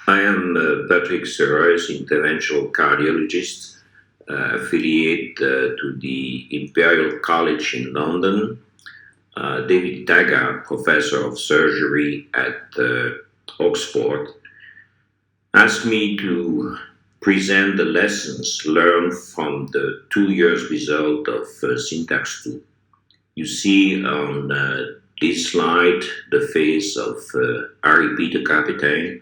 I am Patrick Serruys, interventional cardiologist, affiliate to the Imperial College in London. David Taggart, professor of surgery at Oxford, asked me to present the lessons learned from the 2 years result of Syntax 2. You see on this slide the face of Harry Peter Capitaine,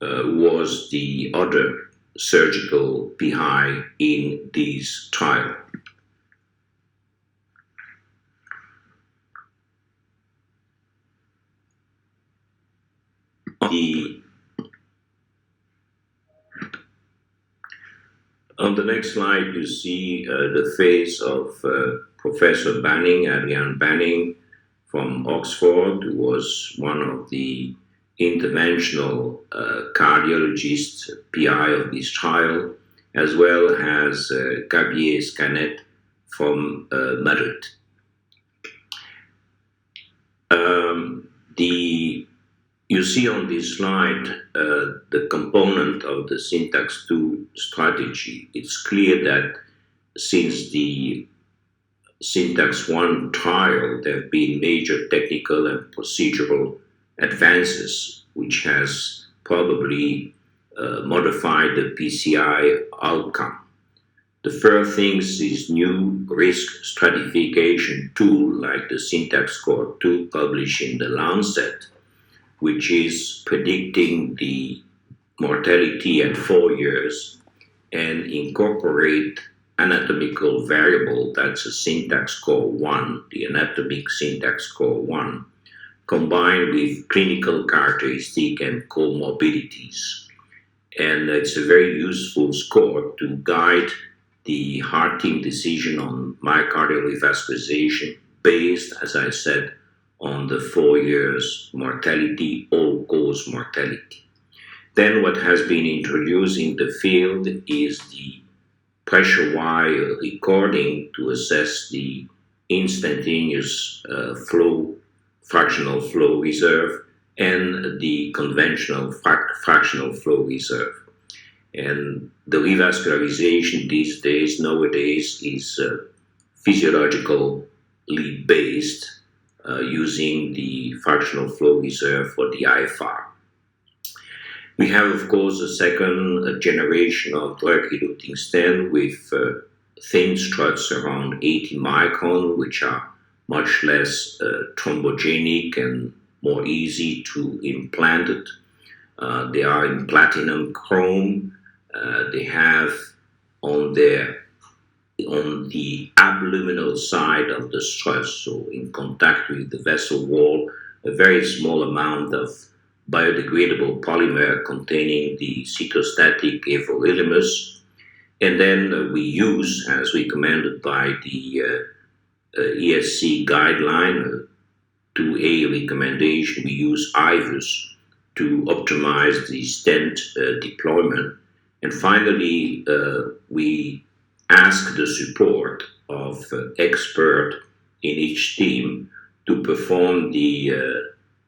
was the other surgical PI in this trial. On the next slide, you see the face of Professor Banning, Adrian Banning from Oxford, who was one of the interventional cardiologist PI of this trial, as well as Gabriel Scanet from Madrid. You see on this slide the component of the Syntax 2 strategy. It's clear that since the Syntax 1 trial, there have been major technical and procedural advances, which has probably modified the PCI outcome. The first things is new risk stratification tool like the Syntax Score 2 published in the Lancet, which is predicting the mortality at 4 years and incorporate anatomical variable, that's a Syntax Score 1, the anatomic Syntax Score 1, combined with clinical characteristic and comorbidities. And it's a very useful score to guide the heart team decision on myocardial revascularization based, as I said, on the 4 years mortality, all-cause mortality. Then what has been introduced in the field is the pressure wire recording to assess the instantaneous fractional flow reserve and the conventional fractional flow reserve. And the revascularization these days, nowadays, is physiologically based, using the fractional flow reserve for the IFR. We have, of course, a second generation of drug-eluting stent with thin struts around 80 micron, which are much less thrombogenic and more easy to implant it. They are in platinum chrome. They have on the abluminal side of the strut, so in contact with the vessel wall, a very small amount of biodegradable polymer containing the cytostatic everolimus. And then we use, as recommended by the ESC guideline, 2A recommendation, we use IVUS to optimize the stent deployment. And finally, we ask the support of expert in each team to perform the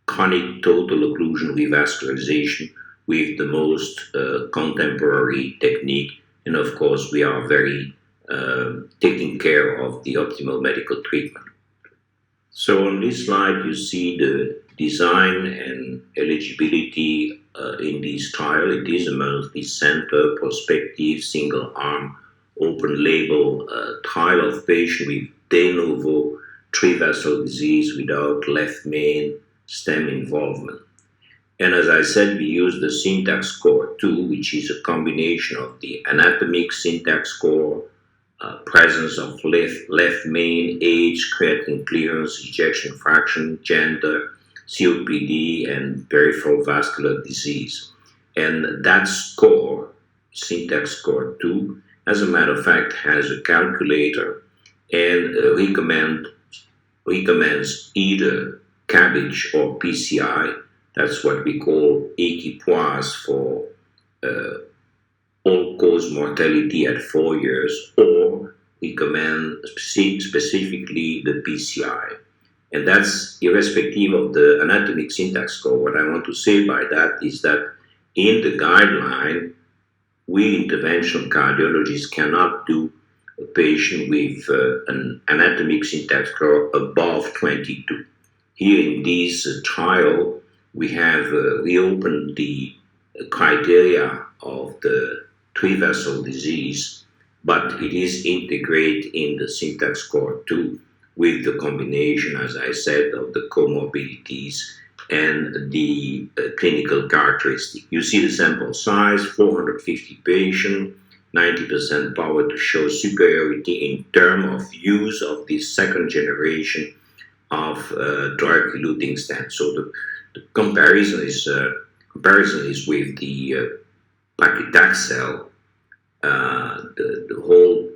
chronic total occlusion revascularization with the most contemporary technique. And of course, we are very taking care of the optimal medical treatment. So on this slide, you see the design and eligibility in this trial. It is a multi-center, prospective, single-arm, open-label trial of patients with de novo tri-vessel disease without left main stem involvement. And as I said, we use the Syntax Score 2, which is a combination of the anatomic Syntax Score, presence of left main, age, creatinine clearance, ejection fraction, gender, COPD, and peripheral vascular disease. And that score, Syntax Score 2, as a matter of fact, has a calculator and recommends either CABG or PCI. That's what we call equipoise for all-cause mortality at 4 years, or recommend specifically the PCI. And that's irrespective of the anatomic Syntax score. What I want to say by that is that In the guideline, we interventional cardiologists cannot do a patient with an anatomic syntax score above 22. Here in this trial, we have reopened the criteria of the three-vessel disease, but it is integrated in the syntax score too, with the combination, as I said, of the comorbidities and the clinical characteristic. You see the sample size, 450 patients, 90% power to show superiority in terms of use of this second generation of drug-eluting stent. So the comparison is with the paclitaxel, the whole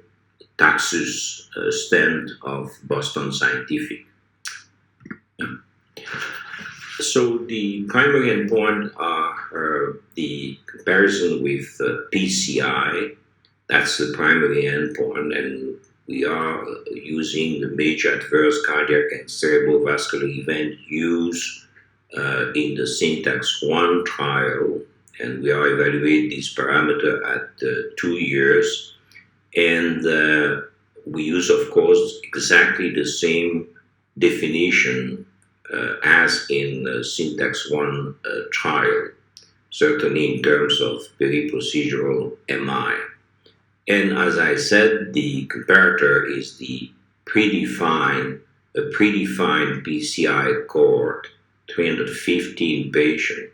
Taxus stent of Boston Scientific. So the primary endpoint are the comparison with PCI. That's the primary endpoint, and we are using the major adverse cardiac and cerebrovascular event used in the Syntax 1 trial, and we are evaluating this parameter at 2 years. And we use, of course, exactly the same definition as in the Syntax 1 trial, certainly in terms of peri-procedural MI. And as I said, the comparator is the predefined PCI cohort, 315 patients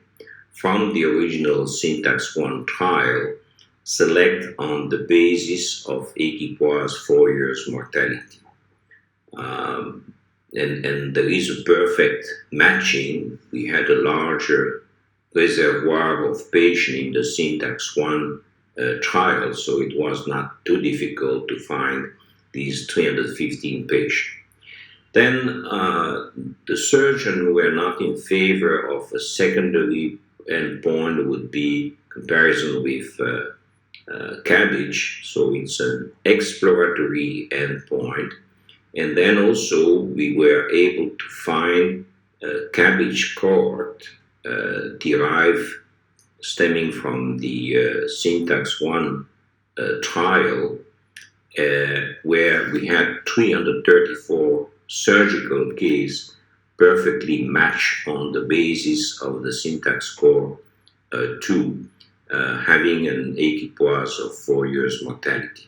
from the original Syntax 1 trial, select on the basis of equipoise 4 years mortality. And there is a perfect matching. We had a larger reservoir of patients in the Syntax 1 trial, so it was not too difficult to find these 315 patients. Then the surgeon were not in favor of a secondary endpoint would be comparison with cabbage, so it's an exploratory endpoint. And then also we were able to find a cabbage cohort derived stemming from the Syntax 1 trial, where we had 334 surgical cases perfectly matched on the basis of the Syntax score 2, having an equipoise of 4 years mortality.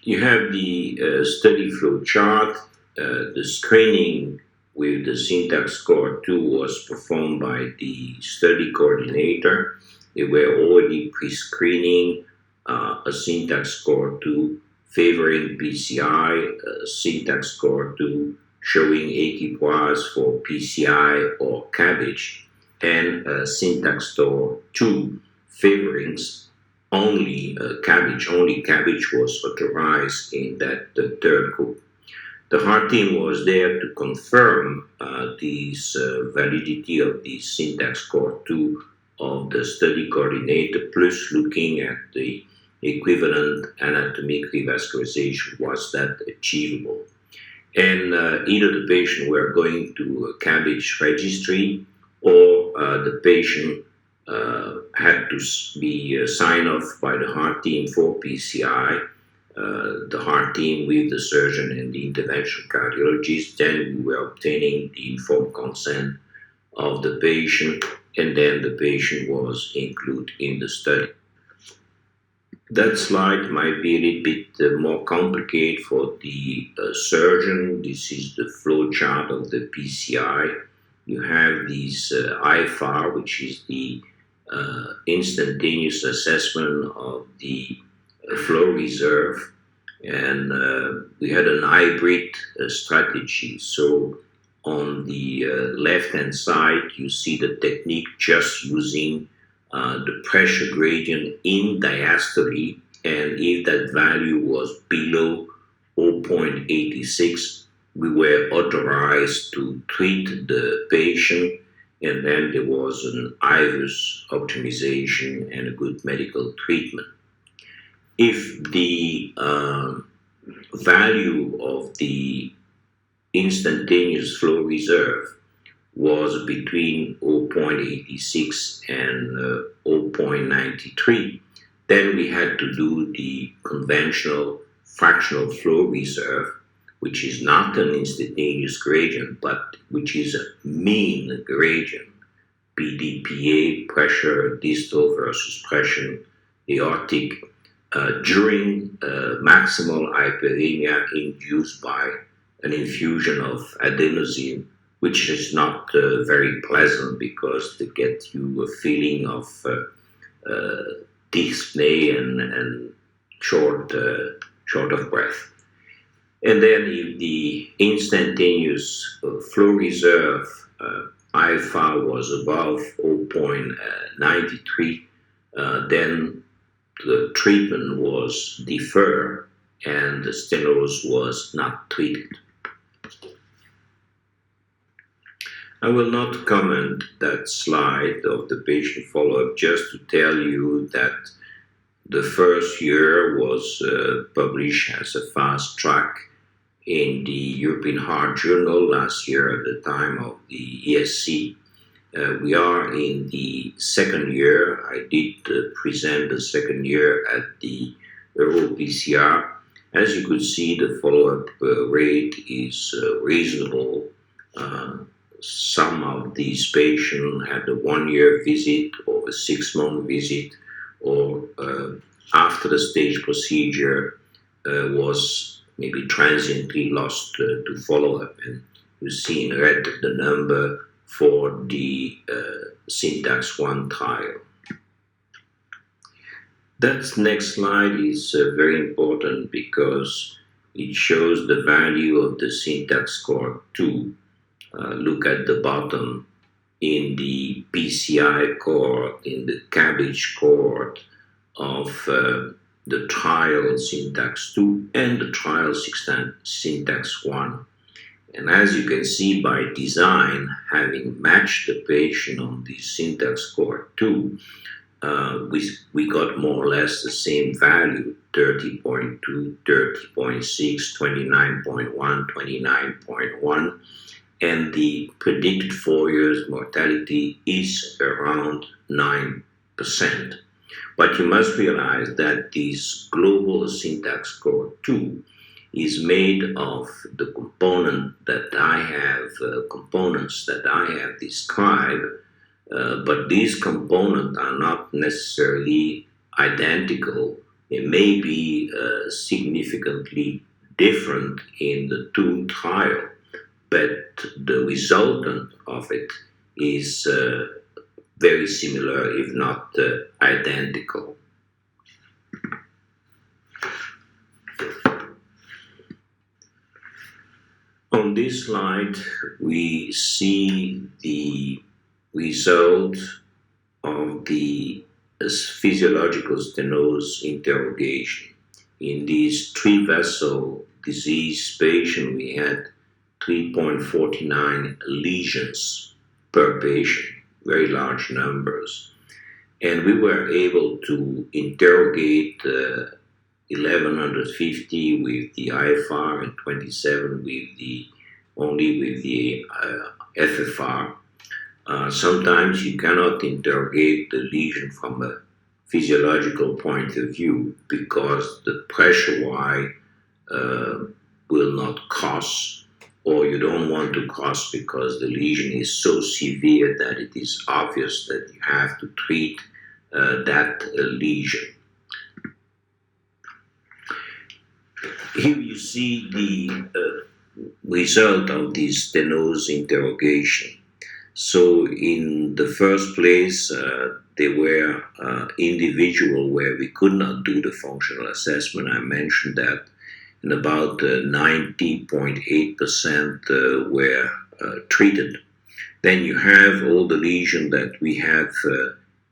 You have the study flow chart. The screening with the Syntax score 2 was performed by the study coordinator. They were already pre-screening a Syntax score 2 favoring PCI, a Syntax score 2 showing equipoise for PCI or cabbage, and a Syntax score 2 favoring only cabbage. Only cabbage was authorized in that third group. The heart team was there to confirm this validity of the Syntax score 2 of the study coordinator, plus looking at the equivalent anatomic revascularization, was that achievable. And either the patient were going to a cabbage registry, or the patient had to be signed off by the heart team for PCI, the heart team with the surgeon and the interventional cardiologist. Then we were obtaining the informed consent of the patient, and then the patient was included in the study. That slide might be a little bit more complicated for the surgeon. This is the flow chart of the PCI. You have this IFAR, which is the instantaneous assessment of the flow reserve, and we had an hybrid strategy. So on the left-hand side, you see the technique just using the pressure gradient in diastole, and if that value was below 0.86, we were authorized to treat the patient, and then there was an IVUS optimization and a good medical treatment. If the value of the instantaneous flow reserve was between 0.86 and 0.93, then we had to do the conventional fractional flow reserve, which is not an instantaneous gradient, but which is a mean gradient, PDPA, pressure distal versus pressure aortic, during maximal hyperemia induced by an infusion of adenosine, which is not very pleasant because they get you a feeling of dyspnea and short of breath. And then if the instantaneous flow reserve IFR was above 0.93, then the treatment was deferred and the stenosis was not treated. I will not comment that slide of the patient follow-up, just to tell you that the first year was published as a fast track in the European Heart Journal last year at the time of the ESC. We are in the second year. I did present the second year at the EuroPCR. As you could see, the follow-up rate is reasonable. Some of these patients had a 1-year visit or a 6-month visit, or after the stage procedure was maybe transiently lost to follow-up. And you see in red the number for the Syntax 1 trial. That next slide is very important because it shows the value of the Syntax score 2. Look at the bottom. In the PCI cohort, in the cabbage cohort of the trial Syntax 2 and the trial Syntax 1. And as you can see, by design, having matched the patient on the Syntax score 2, we got more or less the same value, 30.2, 30.6, 29.1, 29.1, and the predicted 4 years mortality is around 9%. But you must realize that this global Syntax score 2 is made of the components that I have described, but these components are not necessarily identical. They may be significantly different in the two trials, but the resultant of it is very similar, if not identical. On this slide, we see the result of the physiological stenosis interrogation. In these 3-vessel disease patient, we had 3.49 lesions per patient, very large numbers. And we were able to interrogate 1150 with the IFR and 27 with the FFR. Sometimes you cannot interrogate the lesion from a physiological point of view because the pressure Y will not cross, or you don't want to cross because the lesion is so severe that it is obvious that you have to treat that lesion. Here you see the result of this stenosis interrogation. So in the first place, there were individuals where we could not do the functional assessment. I mentioned that, and about 90.8% were treated. Then you have all the lesions that we have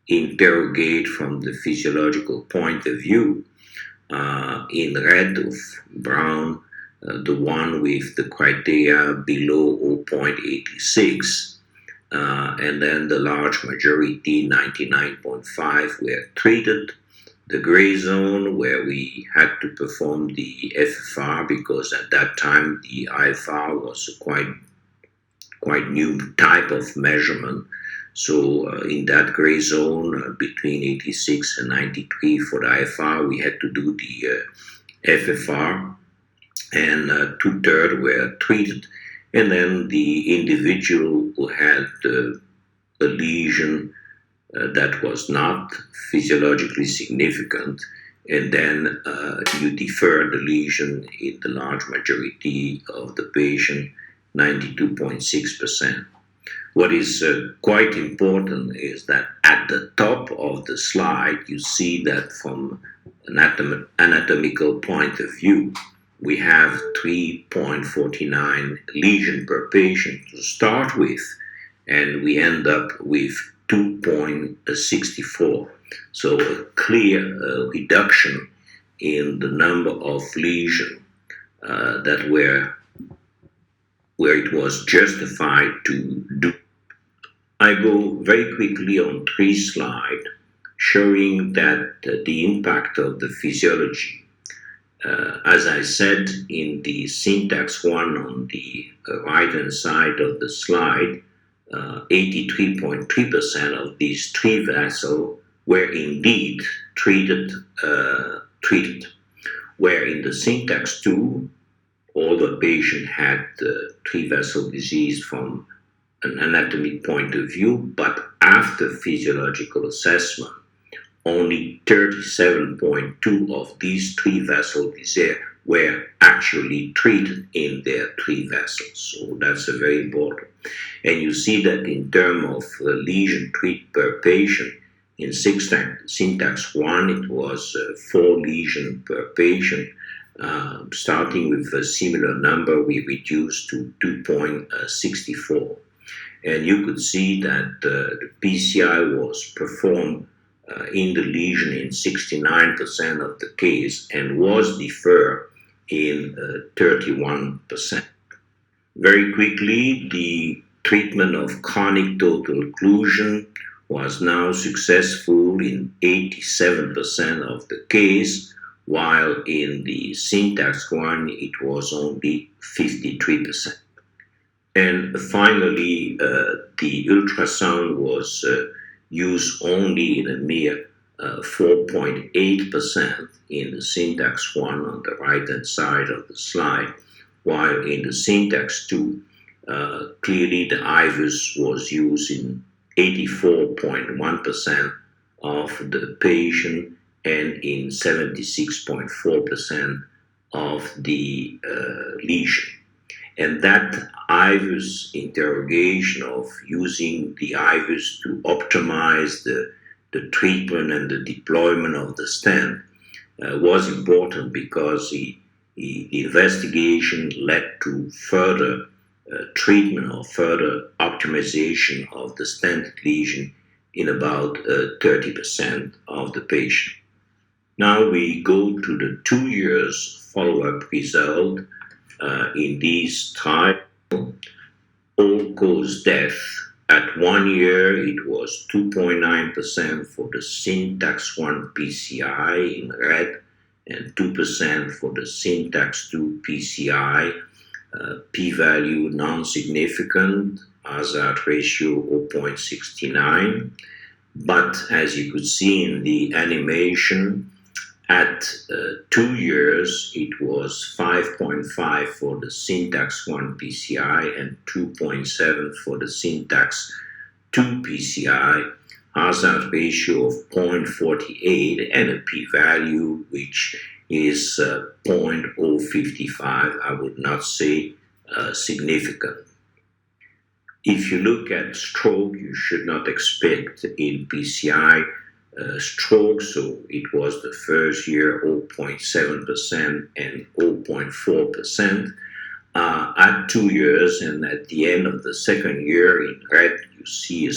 interrogate from the physiological point of view. In red of brown, the one with the criteria below 0.86, and then the large majority, 99.5, were treated. The gray zone, where we had to perform the FFR because at that time the IFR was quite quite new type of measurement. So in that gray zone between 86 and 93 for the IFR, we had to do the FFR, and 2/3 were treated. And then the individual who had a lesion that was not physiologically significant, and then you defer the lesion in the large majority of the patient, 92.6%. What is quite important is that at the top of the slide, you see that from an anatomical point of view, we have 3.49 lesion per patient to start with, and we end up with 2.64. So a clear reduction in the number of lesions that were where it was justified to do. I go very quickly on 3 slides showing that the impact of the physiology. As I said in the syntax 1 on the right-hand side of the slide, 83.3% of these 3 vessels were indeed treated, where in the syntax 2, all the patient had 3 vessel disease from an anatomic point of view, but after physiological assessment, only 37.2 of these 3 vessel disease were actually treated in their 3 vessels. So that's a very important. And you see that in terms of lesion treated per patient, in syntax 1, it was 4 lesions per patient. Starting with a similar number, we reduced to 2.64. And you could see that the PCI was performed in the lesion in 69% of the case and was deferred in 31%. Very quickly, the treatment of chronic total occlusion was now successful in 87% of the case, while in the syntax 1 it was only 53%. And finally, the ultrasound was used only in a mere 4.8% in the syntax 1 on the right-hand side of the slide, while in the syntax 2, clearly the IVUS was used in 84.1% of the patient and in 76.4% of the lesion. And that IVUS interrogation of using the IVUS to optimize the treatment and the deployment of the stent was important because the investigation led to further treatment or further optimization of the stented lesion in about 30% of the patient. Now we go to the 2 years follow-up result. In these trials, all-cause death at 1 year, it was 2.9% for the syntax 1 PCI in red and 2% for the syntax 2 PCI. P-value non-significant, hazard ratio 0.69. But as you could see in the animation, at 2 years, it was 5.5 for the syntax 1 PCI and 2.7 for the syntax 2 PCI, hazard ratio of 0.48 and a p-value which is 0.055. I would not say significant. If you look at stroke, you should not expect in PCI stroke, so it was the first year 0.7% and 0.4% at 2 years, and at the end of the second year in red you see a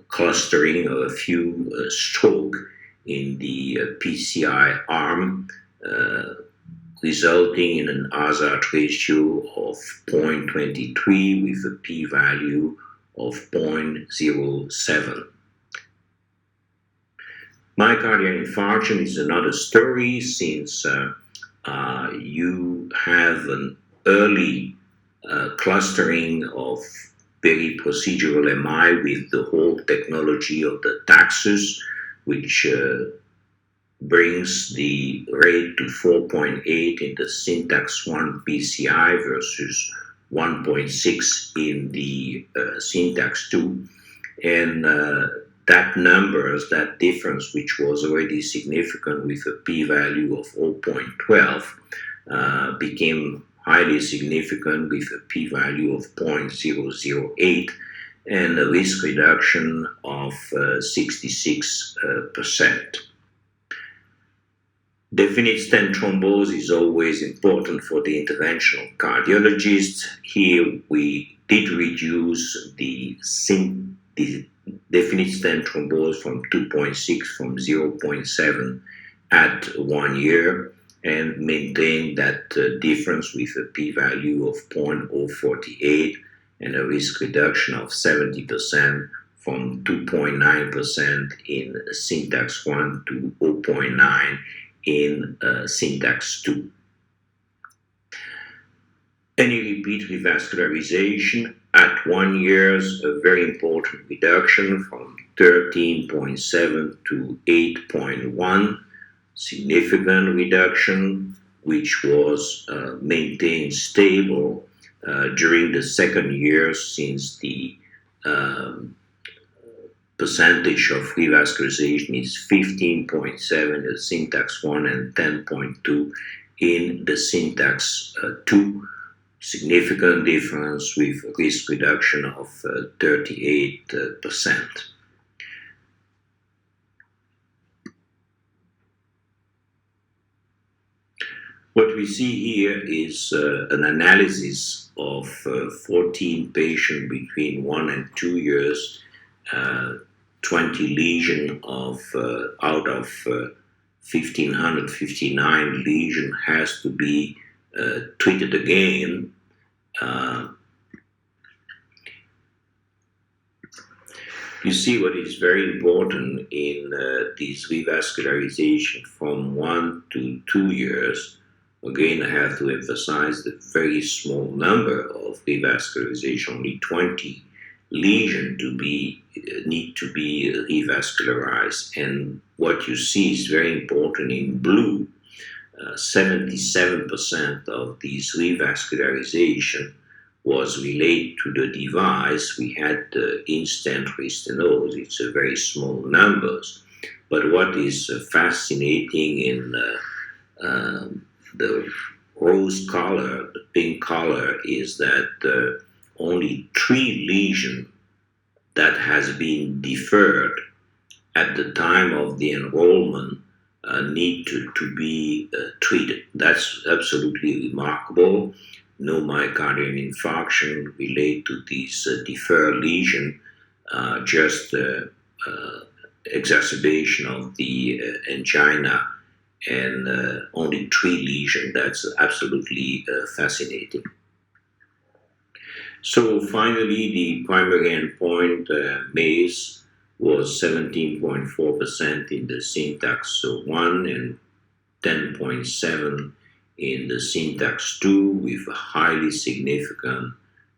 clustering of a few stroke in the PCI arm, resulting in an hazard ratio of 0.23 with a p-value of 0.07. Myocardial infarction is another story since you have an early clustering of very procedural MI with the whole technology of the taxus, which brings the rate to 4.8 in the syntax 1 PCI versus 1.6 in the syntax 2. And that difference, which was already significant with a p-value of 0.12, became highly significant with a p-value of 0.008 and a risk reduction of 66%. Definite stent thrombose is always important for the interventional cardiologist. Here we did reduce the definite stent thrombose from 2.6 from 0.7 at 1 year and maintain that difference with a p-value of 0.048 and a risk reduction of 70% from 2.9% in syntax 1 to 0.9 in syntax 2. Any repeat revascularization at 1 year, a very important reduction from 13.7 to 8.1, significant reduction, which was maintained stable during the second year, since the percentage of revascularization is 15.7 in the syntax 1 and 10.2 in the syntax 2. Significant difference with risk reduction of 38%. What we see here is an analysis of 14 patients between 1 and 2 years, 20 lesions out of 1,559 lesions has to be treated again. You see what is very important in this revascularization from 1 to 2 years. Again, I have to emphasize the very small number of revascularization, only 20 lesions need to be revascularized. And what you see is very important in blue. 77% of these revascularization was related to the device. We had in-stent restenosis. It's a very small numbers. But what is fascinating in the rose color, the pink color, is that only 3 lesions that has been deferred at the time of the enrollment need to be treated. That's absolutely remarkable. No myocardial infarction related to this deferred lesion, just exacerbation of the angina, and only 3 lesions. That's absolutely fascinating. So finally, the primary endpoint, MACE, was 17.4% in the syntax 1 and 10.7 in the syntax 2, with a highly significant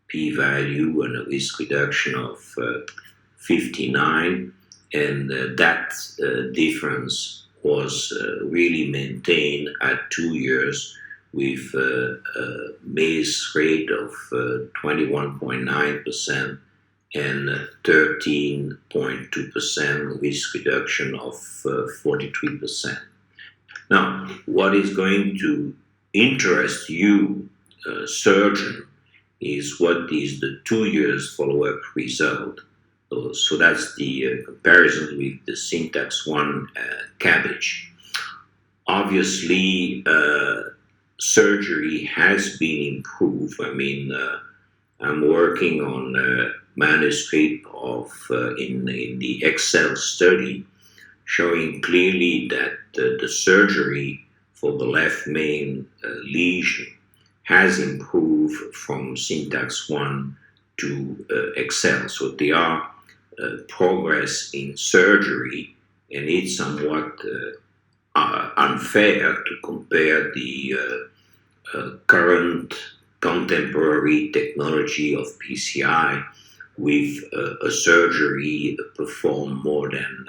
p-value and a risk reduction of 59, and that difference was really maintained at 2 years with a MACE rate of 21.9% and 13.2% risk reduction of 43%. Now, what is going to interest you, surgeon, is what is the 2 years follow-up result. So that's the comparison with the syntax 1 cabbage. Obviously, surgery has been improved. I mean, I'm working on a manuscript of in the Excel study showing clearly that the surgery for the left main lesion has improved from syntax 1 to Excel. So there are progress in surgery, and it's somewhat unfair to compare the current contemporary technology of PCI with a surgery performed more than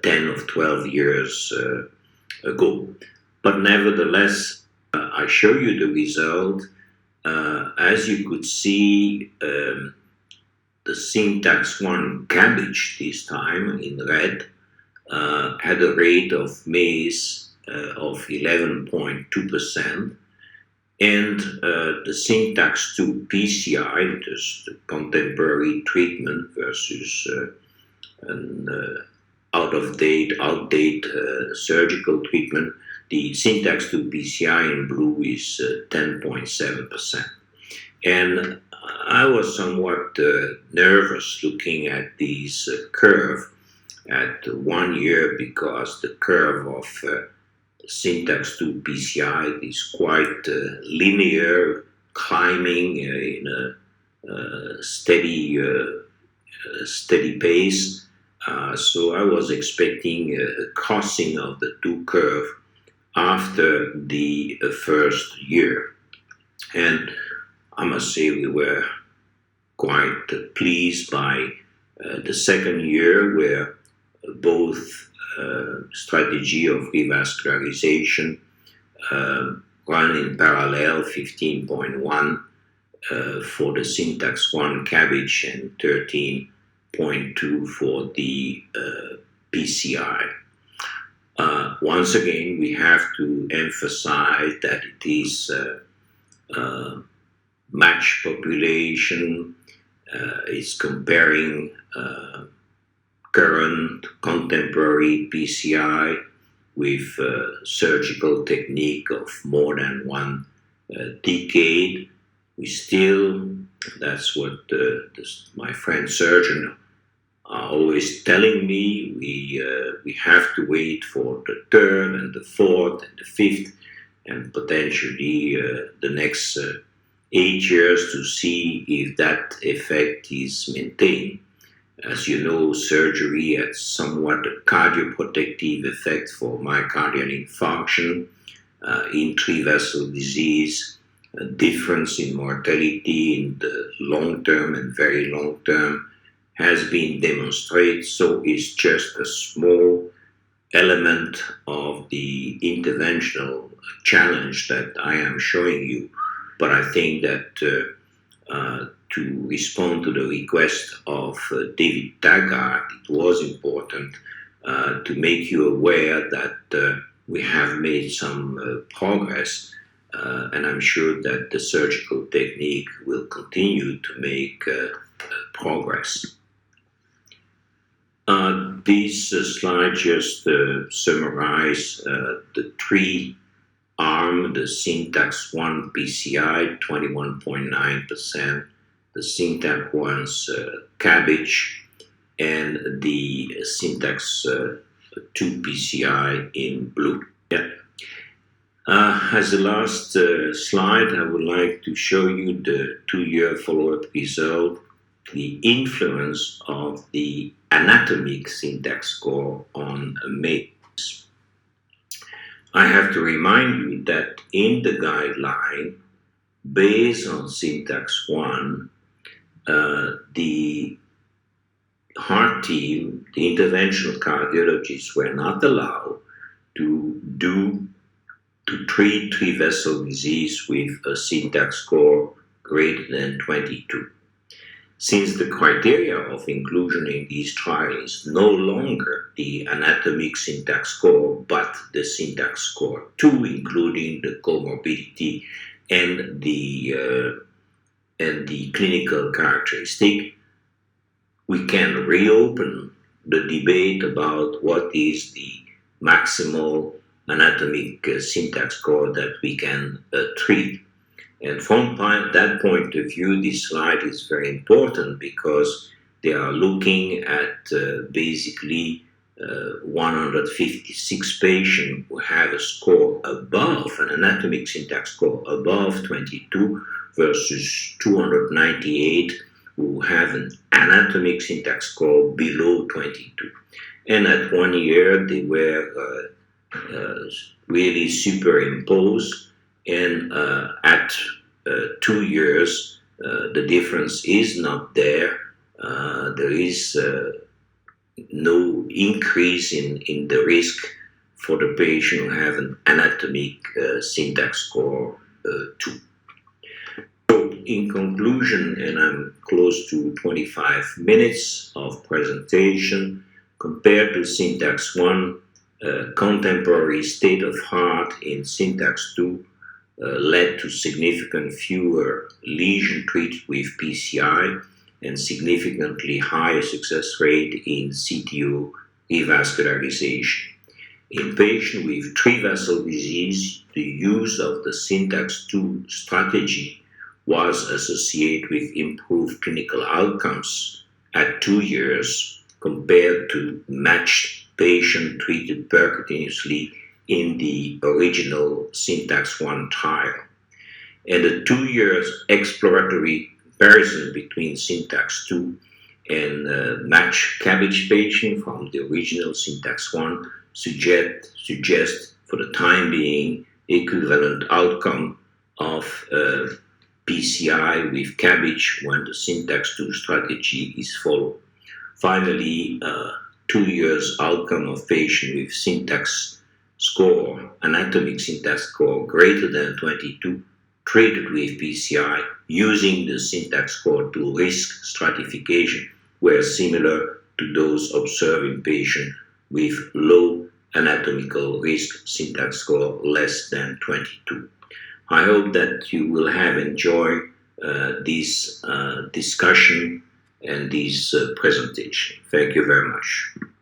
10 or 12 years ago. But nevertheless, I show you the result. As you could see, the syntax 1 cabbage this time in red had a rate of MACE of 11.2%, and the syntax 2 PCI, just the contemporary treatment versus an outdated surgical treatment, the syntax 2 PCI in blue is 10.7%. And I was somewhat nervous looking at this curve at 1 year, because the curve of syntax 2 PCI is quite linear, climbing in a steady pace. So I was expecting a crossing of the two curves after the first year. And I must say we were quite pleased by the second year, where both strategy of revascularization run in parallel, 15.1 for the syntax 1 cabbage and 13.2 for the PCI. Once again, we have to emphasize that it is matched population, is comparing current contemporary PCI with surgical technique of more than 1 decade. We still, that's what my friend surgeon are always telling me, we have to wait for the third and the fourth and the fifth and potentially the next 8 years to see if that effect is maintained. As you know, surgery has somewhat a cardioprotective effect for myocardial infarction, intravascular disease, a difference in mortality in the long term and very long term has been demonstrated. So it's just a small element of the interventional challenge that I am showing you. But I think that to respond to the request of David Taggart, it was important to make you aware that we have made some progress, and I'm sure that the surgical technique will continue to make progress. This slide just summarize the three arm, the syntax 1 PCI, 21.9%, the syntax 1's cabbage, and the syntax 2 PCI in blue. Yeah. As the last slide, I would like to show you the 2-year follow-up result, the influence of the anatomic syntax score on MACE. I have to remind you that in the guideline, based on syntax 1, the heart team, the interventional cardiologists, were not allowed to treat three-vessel disease with a syntax score greater than 22. Since the criteria of inclusion in these trials is no longer the anatomic syntax score, but the syntax score 2, including the comorbidity and the clinical characteristic, we can reopen the debate about what is the maximal anatomic syntax score that we can treat. And from that point of view, this slide is very important because they are looking at basically 156 patients who have a score above, an anatomic syntax score above 22 versus 298 who have an anatomic syntax score below 22. And at 1 year, they were really superimposed. And at 2 years, the difference is not there. There is no increase in the risk for the patient who have an anatomic syntax score 2. So in conclusion, and I'm close to 25 minutes of presentation, compared to syntax 1, contemporary state of heart in syntax 2 led to significant fewer lesions treated with PCI and significantly higher success rate in CTO revascularization. In patients with three-vessel disease, the use of the syntax 2 strategy was associated with improved clinical outcomes at 2 years compared to matched patients treated percutaneously in the original syntax 1 trial. And the 2 years exploratory comparison between syntax 2 and matched cabbage patient from the original syntax 1 suggest for the time being equivalent outcome of PCI with cabbage when the syntax 2 strategy is followed. Finally, 2 years outcome of patient with syntax score, anatomic syntax score greater than 22, treated with PCI using the syntax score to risk stratification were similar to those observed in patients with low anatomical risk syntax score less than 22. I hope that you will have enjoyed this discussion and this presentation. Thank you very much.